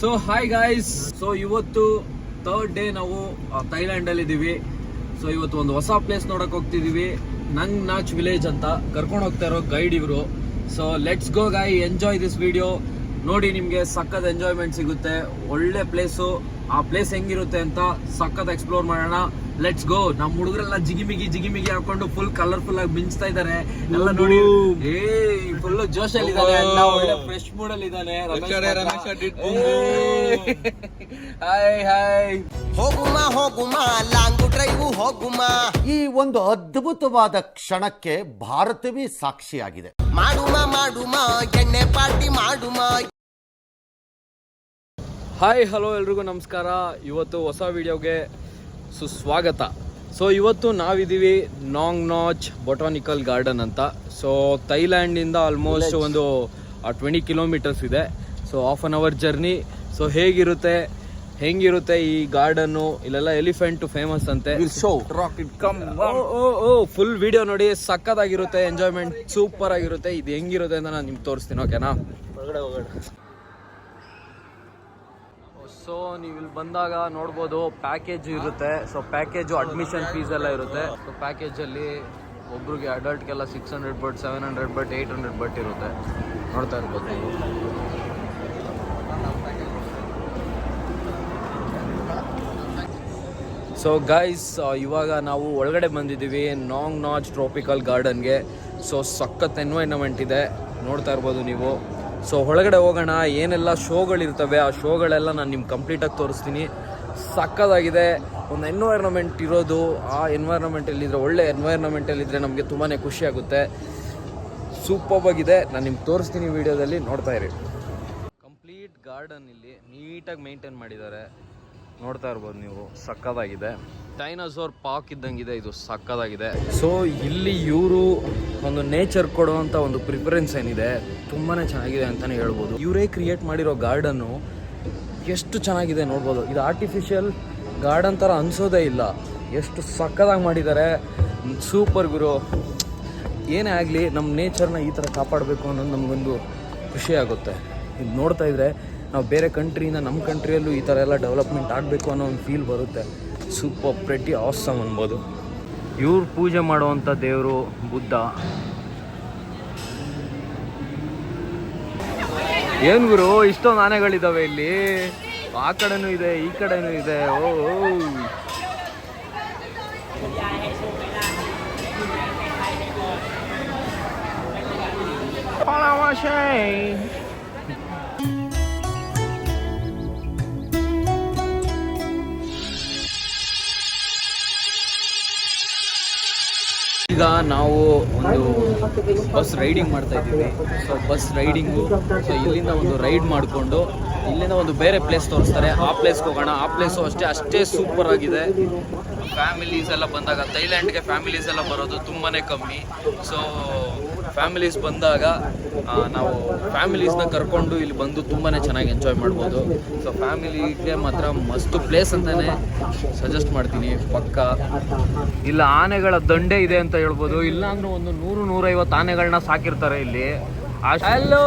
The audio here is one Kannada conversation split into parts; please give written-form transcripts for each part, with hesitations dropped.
ಸೊ ಹಾಯ್ ಗಾಯ್ಸ್, ಸೊ ಇವತ್ತು ಥರ್ಡ್ ಡೇ ನಾವು ಥೈಲ್ಯಾಂಡ್ ಅಲ್ಲಿ ಇದೀವಿ. ಸೊ ಇವತ್ತು ಒಂದು ಹೊಸ ಪ್ಲೇಸ್ ನೋಡಕ್ ಹೋಗ್ತಿದೀವಿ, ನಂಗ್ ನಾಚ್ ವಿಲೇಜ್ ಅಂತ. ಕರ್ಕೊಂಡು ಹೋಗ್ತಾ ಇರೋ ಗೈಡ್ ಇವರು. So let's go guys, enjoy this video. ನೋಡಿ, ನಿಮ್ಗೆ ಸಖತ್ ಎಂಜಾಯ್ಮೆಂಟ್ ಸಿಗುತ್ತೆ. ಒಳ್ಳೆ ಪ್ಲೇಸು. ಆ ಪ್ಲೇಸ್ ಹೆಂಗಿರುತ್ತೆ ಅಂತ ಸಖತ್ ಎಕ್ಸ್ಪ್ಲೋರ್ ಮಾಡೋಣ. Let's go. ನಮ್ಮ ಹುಡುಗರೆಲ್ಲ ಜಿಗಿಮಿಗಿ ಹಾಕೊಂಡು ಫುಲ್ ಕಲರ್ಫುಲ್ ಆಗಿ ಮಿಂಚ್ತಾ ಇದಾರೆ. ಎಲ್ಲ ನೋಡಿ, ಫುಲ್ ಜೋಶ್ ಅಲ್ಲಿ ಇದಾನೆ, ಒಳ್ಳೆ ಫ್ರೆಶ್ ಮೂಡ್ ಅಲ್ಲಿ ಇದಾನೆ. ಹಾಯ್ ಹೋಗುಮಾ ಲಾಂಗು ಡ್ರೈವ್ ಹೋಗುಮಾ. ಈ ಒಂದು ಅದ್ಭುತವಾದ ಕ್ಷಣಕ್ಕೆ ಭಾರತವೇ ಸಾಕ್ಷಿಯಾಗಿದೆ. ಮಾಡುಮಾ ಎಣ್ಣೆ ಪಾರ್ಟಿ ಮಾಡುಮಾ. ಹಾಯ್ ಹಲೋ ಎಲ್ರಿಗೂ ನಮಸ್ಕಾರ. ಇವತ್ತು ಹೊಸ ವಿಡಿಯೋಗೆ ಸುಸ್ವಾಗತ. ಸೊ ಇವತ್ತು ನಾವಿದ್ದೀವಿ ನಾಂಗ್ ನಾಚ್ ಬೊಟಾನಿಕಲ್ ಗಾರ್ಡನ್ ಅಂತ. ಸೊ ಥೈಲ್ಯಾಂಡಿಂದ ಆಲ್ಮೋಸ್ಟ್ ಒಂದು 20 ಕಿಲೋಮೀಟರ್ಸ್ ಇದೆ. So half an hour journey. So ಹೆಂಗಿರುತ್ತೆ ಈ ಗಾರ್ಡನ್ನು. ಇಲ್ಲೆಲ್ಲ ಎಲಿಫೆಂಟ್ ಫೇಮಸ್ ಅಂತೆ. ಫುಲ್ ವಿಡಿಯೋ ನೋಡಿ, ಸಕ್ಕತ್ತಾಗಿರುತ್ತೆ. ಎಂಜಾಯ್ಮೆಂಟ್ ಸೂಪರ್ ಆಗಿರುತ್ತೆ. ಇದು ಹೆಂಗಿರುತ್ತೆ ಅಂತ ನಾನು ನಿಮ್ಗೆ ತೋರಿಸ್ತೀನಿ, ಓಕೆನಾ? ಸೊ ನೀವು ಇಲ್ಲಿ ಬಂದಾಗ ನೋಡ್ಬೋದು, ಪ್ಯಾಕೇಜ್ ಇರುತ್ತೆ. ಸೊ ಪ್ಯಾಕೇಜು ಅಡ್ಮಿಷನ್ ಫೀಸ್ ಎಲ್ಲ ಇರುತ್ತೆ. ಸೊ ಪ್ಯಾಕೇಜಲ್ಲಿ ಒಬ್ರಿಗೆ ಅಡಲ್ಟ್ಗೆಲ್ಲ 600 ಬಟ್, 700 ಬಟ್, 800 ಬಟ್ ಇರುತ್ತೆ. ನೋಡ್ತಾ ಇರ್ಬೋದು ನೀವು. ಸೊ ಗೈಸ್, ಇವಾಗ ನಾವು ಒಳಗಡೆ ಬಂದಿದ್ದೀವಿ ನಾಂಗ್ ನಾಚ್ ಟ್ರಾಪಿಕಲ್ ಗಾರ್ಡನ್ಗೆ. ಸೊ ಸಖತ್ ಎನ್ವೈರ್ನ್ಮೆಂಟ್ ಇದೆ, ನೋಡ್ತಾ ಇರ್ಬೋದು ನೀವು. ಸೊ ಒಳಗಡೆ ಹೋಗೋಣ. ಏನೆಲ್ಲ ಶೋಗಳಿರ್ತವೆ ಆ ಶೋಗಳೆಲ್ಲ ನಾನು ನಿಮ್ಗೆ ಕಂಪ್ಲೀಟಾಗಿ ತೋರಿಸ್ತೀನಿ. ಸಕ್ಕತ್ತಾಗಿದೆ ಒಂದು ಎನ್ವೈರ್ನ್ಮೆಂಟ್ ಇರೋದು. ಆ ಎನ್ವೈರ್ನ್ಮೆಂಟಲ್ಲಿದ್ದರೆ, ಒಳ್ಳೆ ಎನ್ವೈರ್ನ್ಮೆಂಟಲ್ಲಿದ್ದರೆ ನಮಗೆ ತುಂಬಾ ಖುಷಿಯಾಗುತ್ತೆ. ಸೂಪರ್ ಆಗಿದೆ. ನಾನು ನಿಮ್ಗೆ ತೋರಿಸ್ತೀನಿ ವಿಡಿಯೋದಲ್ಲಿ, ನೋಡ್ತಾ ಇರಿ. ಕಂಪ್ಲೀಟ್ ಗಾರ್ಡನ್ ಇಲ್ಲಿ ನೀಟಾಗಿ ಮೇಂಟೈನ್ ಮಾಡಿದ್ದಾರೆ, ನೋಡ್ತಾ ಇರ್ಬೋದು ನೀವು. ಸಕ್ಕತ್ತಾಗಿದೆ. ಡೈನೋಸಾರ್ ಪಾರ್ಕ್ ಇದ್ದಂಗಿದೆ ಇದು, ಸಕ್ಕತ್ತಾಗಿದೆ. ಸೊ ಇಲ್ಲಿ ಇವರು ಒಂದು ನೇಚರ್ ಕೊಡುವಂಥ ಒಂದು ಪ್ರಿಫರೆನ್ಸ್ ಏನಿದೆ, ತುಂಬಾ ಚೆನ್ನಾಗಿದೆ ಅಂತಲೇ ಹೇಳ್ಬೋದು. ಇವರೇ ಕ್ರಿಯೇಟ್ ಮಾಡಿರೋ ಗಾರ್ಡನ್ನು ಎಷ್ಟು ಚೆನ್ನಾಗಿದೆ ನೋಡ್ಬೋದು. ಇದು ಆರ್ಟಿಫಿಷಿಯಲ್ ಗಾರ್ಡನ್ ಥರ ಅನಿಸೋದೇ ಇಲ್ಲ, ಎಷ್ಟು ಸಕ್ಕತ್ತಾಗಿ ಮಾಡಿದ್ದಾರೆ. ಸೂಪರ್ ಗುರು. ಏನೇ ಆಗಲಿ, ನಮ್ಮ ನೇಚರ್ನ ಈ ಥರ ಕಾಪಾಡಬೇಕು ಅನ್ನೋದು ನಮಗೊಂದು ಖುಷಿ ಆಗುತ್ತೆ. ಇದು ನೋಡ್ತಾ ಇದ್ದರೆ ನಾವು ಬೇರೆ ಕಂಟ್ರಿಯಿಂದ ನಮ್ಮ ಕಂಟ್ರಿಯಲ್ಲೂ ಈ ಥರ ಎಲ್ಲ ಡೆವಲಪ್ಮೆಂಟ್ ಆಗಬೇಕು ಅನ್ನೋ ಒಂದು ಫೀಲ್ ಬರುತ್ತೆ. ಸೂಪರ್ ಪ್ರೆಟಿ ಆಸಮ್ ಅನ್ಬೋದು. ಇವ್ರು ಪೂಜೆ ಮಾಡುವಂಥ ದೇವರು ಬುದ್ಧ. ಏನು ಗುರು, ಇಷ್ಟೊಂದು ಆನೆಗಳಿದ್ದಾವೆ ಇಲ್ಲಿ. ಆ ಕಡೆನೂ ಇದೆ, ಈ ಕಡೆನೂ ಇದೆ. ಓ ಈಗ ನಾವು ಒಂದು ಬಸ್ ರೈಡಿಂಗ್ ಮಾಡ್ತಾ ಇದ್ದೀವಿ. So bus riding. ಸೊ ಇಲ್ಲಿಂದ ಒಂದು ರೈಡ್ ಮಾಡಿಕೊಂಡು ಇಲ್ಲಿಂದ ಒಂದು ಬೇರೆ ಪ್ಲೇಸ್ ತೋರಿಸ್ತಾರೆ, ಆ ಪ್ಲೇಸ್ಗೆ ಹೋಗೋಣ. ಆ ಪ್ಲೇಸು ಅಷ್ಟೇ ಸೂಪರ್ ಆಗಿದೆ. ಫ್ಯಾಮಿಲೀಸ್ ಎಲ್ಲ ಬಂದಾಗ, ಥೈಲ್ಯಾಂಡ್ಗೆ ಫ್ಯಾಮಿಲೀಸ್ ಎಲ್ಲ ಬರೋದು ತುಂಬಾ ಕಮ್ಮಿ. ಸೊ ಫ್ಯಾಮಿಲೀಸ್ ಬಂದಾಗ ನಾವು ಫ್ಯಾಮಿಲೀಸ್ನ ಕರ್ಕೊಂಡು ಇಲ್ಲಿ ಬಂದು ತುಂಬಾ ಚೆನ್ನಾಗಿ ಎಂಜಾಯ್ ಮಾಡ್ಬೋದು. ಸೊ ಫ್ಯಾಮಿಲಿಗೆ ಮಾತ್ರ ಮಸ್ತು ಪ್ಲೇಸ್ ಅಂತಲೇ ಸಜೆಸ್ಟ್ ಮಾಡ್ತೀನಿ ಪಕ್ಕ. ಇಲ್ಲ ಆನೆಗಳ ದಂಡೆ ಇದೆ ಅಂತ ಹೇಳ್ಬೋದು. ಇಲ್ಲಾಂದ್ರೂ ಒಂದು 100-150 ಆನೆಗಳನ್ನ ಸಾಕಿರ್ತಾರೆ ಇಲ್ಲಿ. ಹಲೋ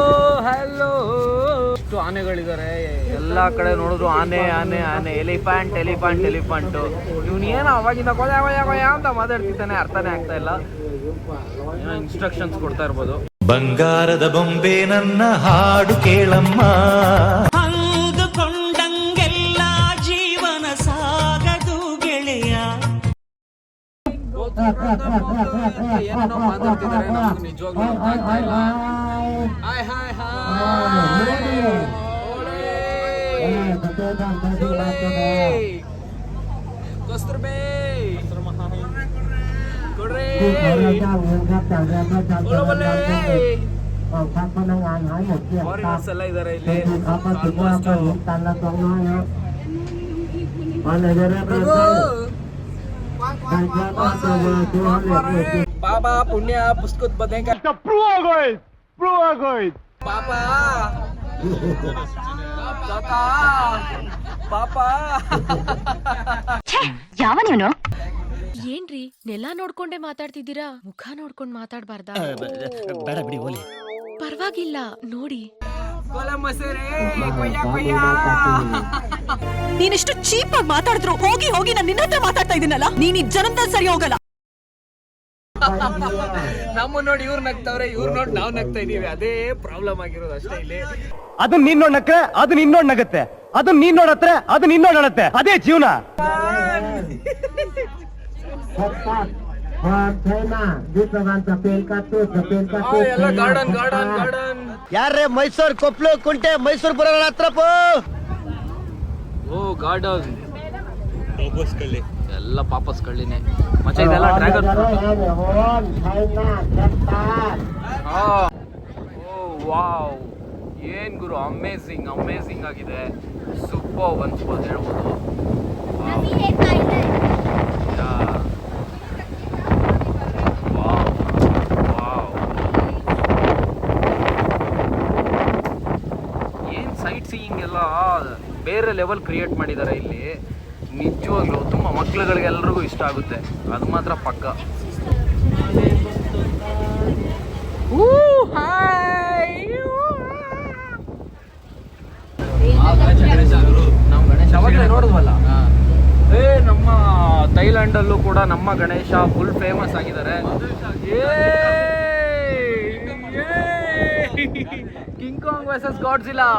ಎಷ್ಟು ಆನೆಗಳಿದ್ದಾರೆ, ಎಲ್ಲ ಕಡೆ ನೋಡಿದ್ರು ಆನೆ. ಎಲಿಫೆಂಟು. ಇವನು ಏನೋ ಅವಾಗಿಂದ ಕೊಯ ಅಂತ ಮಾತಾಡ್ತಿದ್ದಾನೆ, ಅರ್ಥನೇ ಆಗ್ತಾ ಇಲ್ಲ. ಏನೋ ಇನ್ಸ್ಟ್ರಕ್ಷನ್ಸ್ ಕೊಡ್ತಾ ಇರ್ಬೋದು. ಬಂಗಾರದ ಬೊಂಬೆ ನನ್ನ ಹಾಡು ಕೇಳಮ್ಮ, ಅಂದುಕೊಂಡಂಗೆಲ್ಲ ಜೀವನ ಸಾಗದು ಗೆಳೆಯ. ಏನೋ ಮಾತಾಡ್ತಿದ್ದಾರೆ, ನಿಜವಾಗ್ಲೂ ಅರ್ಥ ಆಗ್ತಾ ಇಲ್ಲ. ಹಾಯ್ ಕಸ್ತೂರ್ಬೆ ಕೊಡ್ರಿ. ಫಾರಿನರ್ಸ್ ಎಲ್ಲ ಇದ್ದಾರೆ ಇಲ್ಲಿ. ಪಾಪ ಪುಣ್ಯ ಪುಸ್ತಕದ ಬದನೆಕ ಪಾಪ ಪಾಪ ಯಾವ ನೀನು ಏನ್ರಿ ನೆಲ ನೋಡ್ಕೊಂಡೆ ಮಾತಾಡ್ತಿದ್ದೀರಾ? ಮುಖ ನೋಡ್ಕೊಂಡ್ ಮಾತಾಡ್ಬಾರ್ದಾ? ಬೇಡ ಬಿಡಿ, ಓಲಿ. ಪರವಾಗಿಲ್ಲ ನೋಡಿ. ನೀನಿಷ್ಟು ಚೀಪ್ ಆಗಿ ಮಾತಾಡಿದ್ರು ಹೋಗಿ ಹೋಗಿ ನಾನು ನಿನ್ನ ಹತ್ರ ಮಾತಾಡ್ತಾ ಇದೀನಲ್ಲ ನೀನ್ ಈ ಜನ್ಮದಲ್ಲಿ ಸರಿ ಹೋಗಲ್ಲ. ನಮ್ಮ ನೋಡಿ ಇವ್ರು ನಗ್ತಾವ್ರೆ, ಇವ್ರು ನೋಡಿ ನಾವ್ ನಗ್ತಾ ಇದೀವಿ. ಅದೇ ಪ್ರಾಬ್ಲಮ್ ಆಗಿರೋದು ಅಷ್ಟೇ ಇಲ್ಲಿ. ಅದನ್ನ ನೀನ್ ನೋಡ್ ನಕ್ರೆ ಅದು ಇನ್ನೋಡ್ ನಗತ್ತೆ, ಅದನ್ನ ನೀನ್ ನೋಡತ್ರೆ ಅದು ಇನ್ನೋಡ್ ನಡತ್ತೆ. ಅದೇ ಜೀವನ. ಎಲ್ಲ ಗಾರ್ಡನ್ ಗಾರ್ಡನ್ ಗಾರ್ಡನ್. ಯಾರೇ ಮೈಸೂರ್ ಕೊಪ್ಲು ಕುಂಟೆ ಮೈಸೂರ್ ಬರೋಣ ಹತ್ರ ಓ ಗಾರ್ಡನ್ ಎಲ್ಲ ಪಾಪಸ್ ಕಳ್ಳಿನೇ ಮಚ್ಚ. ಇದೆಲ್ಲ ಡ್ರ್ಯಾಗನ್ ಓ ವಾವ್, ಏನ್ ಗುರು, ಅಮೇಝಿಂಗ್ ಅಮೇಝಿಂಗ್ ಆಗಿದೆ. ಸೂಪರ್ ಅನ್ಸ್ಬೋದು ಹೇಳ್ಬೋದು. ಏನ್ ಸೈಟ್ ಸೀಯಿಂಗ್ ಎಲ್ಲ ಬೇರೆ ಲೆವೆಲ್ ಕ್ರಿಯೇಟ್ ಮಾಡಿದ್ದಾರೆ ಇಲ್ಲಿ. ನಿಜವಾಗ್ಲೂ ತುಂಬ ಮಕ್ಳುಗಳಿಗೆಲ್ರಿಗೂ ಇಷ್ಟ ಆಗುತ್ತೆ, ಅದು ಮಾತ್ರ ಪಕ್ಕ. ನಾವು ಗಣೇಶ ಅವಾಗಲೇ ನೋಡಿದ್ವಲ್ಲ. ನಮ್ಮ ಥೈಲ್ಯಾಂಡಲ್ಲೂ ಕೂಡ ನಮ್ಮ ಗಣೇಶ ಫುಲ್ ಫೇಮಸ್ ಆಗಿದ್ದಾರೆ. King Kong versus Godzilla.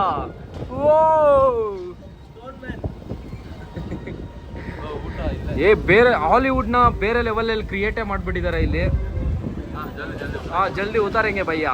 ಬೇರೆ ಹಾಲಿವುಡ್ನ ಬೇರೆ ಲೆವೆಲಲ್ಲಿ ಕ್ರಿಯೇಟೇ ಮಾಡಿಬಿಟ್ಟಿದ್ದಾರೆ ಇಲ್ಲಿ. ಜಲ್ದಿ ಉತಾರೆಂಗೆ ಭಯ್ಯ.